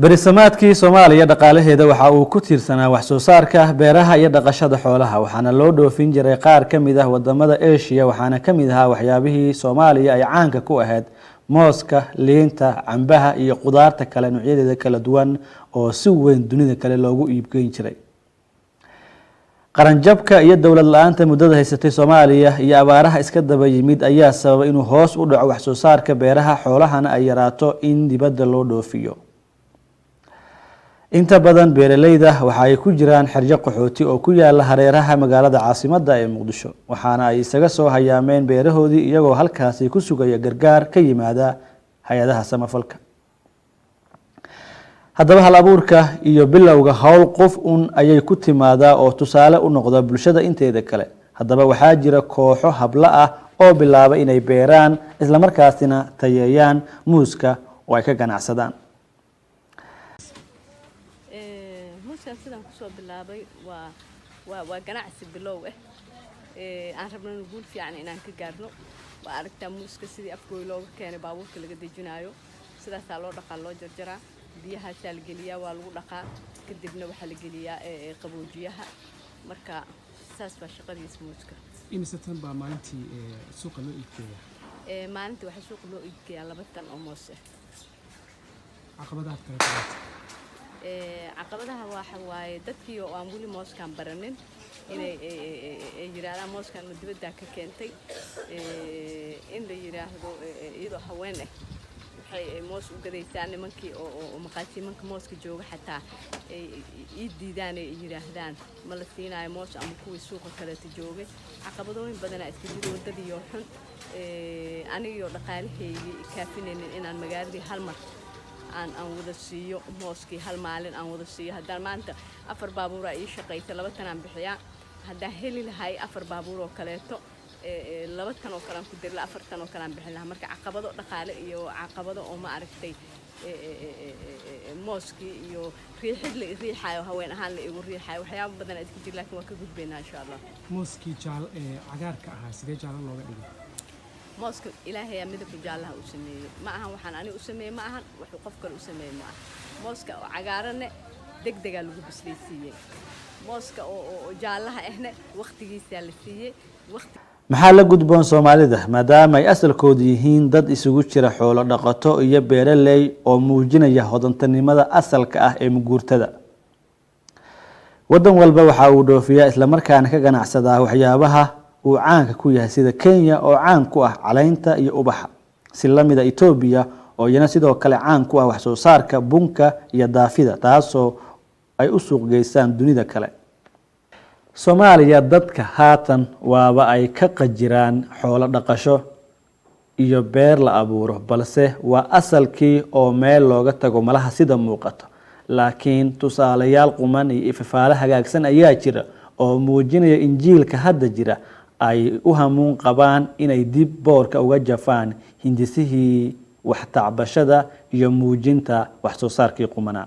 berisamaadkii Soomaaliya dhaqaalaheeda waxa uu ku tiirsanaa wax soo saarka beeraha iyo dhaqashada xoolaha waxaana loo dhoofin jiray qaar ka mid ah wadamada Asia waxaana ka mid ahaa waxyaabihii Soomaaliya ay caanka ku ahayd mooska, liinta, cambaha iyo qudaarta kale noocyadeeda kala duwan oo si weyn dunida kale loogu iibgeyn jiray. qaranjabka iyo dawlad la'aanta muddada haysatay Soomaaliya iyo abaaraha iska daba yimid ayaa sababay inuu hoos u dhaco wax soo saarka beeraha xoolahana ay yaraato in dibadda loo dhoofiyo. inta badan beeralayda waxa ay ku jiraan xeryo qaxooti oo ku yaala hareeraha magaalada caasimadda ee Muqdisho waxaana ay isaga soo hayaameen beerahoodii iyagoo halkaas ku sugaya gargaar ka yimaada hay'adaha samafalka. haddaba hal abuurka iyo bilowga hawl qof ayay ku timaadaa oo tusaale u noqda bulshada inteeda kale. haddaba waxaa jira kooxo habla ah oo bilaabay inay beeraan isla markaasina tayeeyaan muuska oo ay ka ganacsadaan. sidaan kusoo bilaabay waa ganacsi bilow aan rabno in guul fiican inaan ka gaarno. waa aragtaa muuska sidii afgooy looga keenay baabuurka laga dejinayo sidaasaa loo dhaqaa loo jarjaraa biyahaasaa la geliyaa waa lagu dhaqaa kadibna waxaa la geliyaa qaboojiyaha marka saas baa shaqadiisa muuska. imise tan baa maalintii suuqa loo iibgeeyaa? maalintii waxaa suuqa loo iibgeeyaa 2 tan oo moos caqabadaha kale caqabadaha waxa waaye dadkii oo aan wali mooskan baranin inay yiraahdaan mooskan dibadda ka keentay in la yiraahdo iyadoo haween waxay moos u gadaysaa nimankii oo maqaasimanka mooska jooga xataa ay diidaan ay yiraahdaan ma la siinayo moos ama kuwii suuqa kale ta joogay. caqabadooyin badan ay iska jiro wadadii oo xun anigoo dhaqaalaheeyay kaafinaynin inaan magaaladii hal mar aan wada siiyo mooskii hal maalin aan wada siiyo. haddaan maanta 4 baabuur ay shaqeeyay 2 tan aan bixiyaa haddaan heli lahay 4 baabuur oo kaleeto 2 tan oo kale aan ku dir la 4 tan oo kale aan bixin lahaa. marka caqabado dhaqaale iyo caqabado oo ma aragtay mooskii iyo riixid la riixayo haween ahaan la igu riixayo waxyaabo badan ay isku jir laakiin waa ka gudbeynaa insha Allah. mooskii cagaarka ahaa sidee jaalo looga dhigay? mooska ilaahay midab jaalaha u sameeyay ma ahan waxaan ani u sameeyay ma ahan wuxuu qof kale u sameeyay ma ahan. mooska oo cagaaran degdeg lagu bislaysiiyay mooska oo jaalaha ahna waqtigiisa la siiyay waqti. maxaa la gudboon Soomaalida maadaama ay asalkoodu yihiin dad isugu jira xoolo dhaqato iyo beeraley oo muujinaya hodantinimada asalka ah ee muguurtada. wadan walba waxa uu dhoofiyaa isla markaana ka ganacsadaa waxyaabaha uu caanka ku yahay sida Kenya oo caan ku ah caleynta iyo ubaxa si lamida Ethiopia oo iyana sidoo kale caan ku ah wax soo saarka bunka iyo daafida taasoo ay u suuq geystaan dunida kale. Soomaaliya dadka haatan waaba ay ka qajiraan xoolo dhaqasho iyo beer la abuuro balse waa asalkii oo meel looga tago malaha sida muuqato laakiin tusaalayaal quman iyo ifafaale hagaagsan ayaa jira oo muujinaya injiilka hadda jira ay u hamuun qabaan inay dib boorka uga jafaan hindisihii wax tacbashada iyo muujinta wax soo saarkii qumanaa.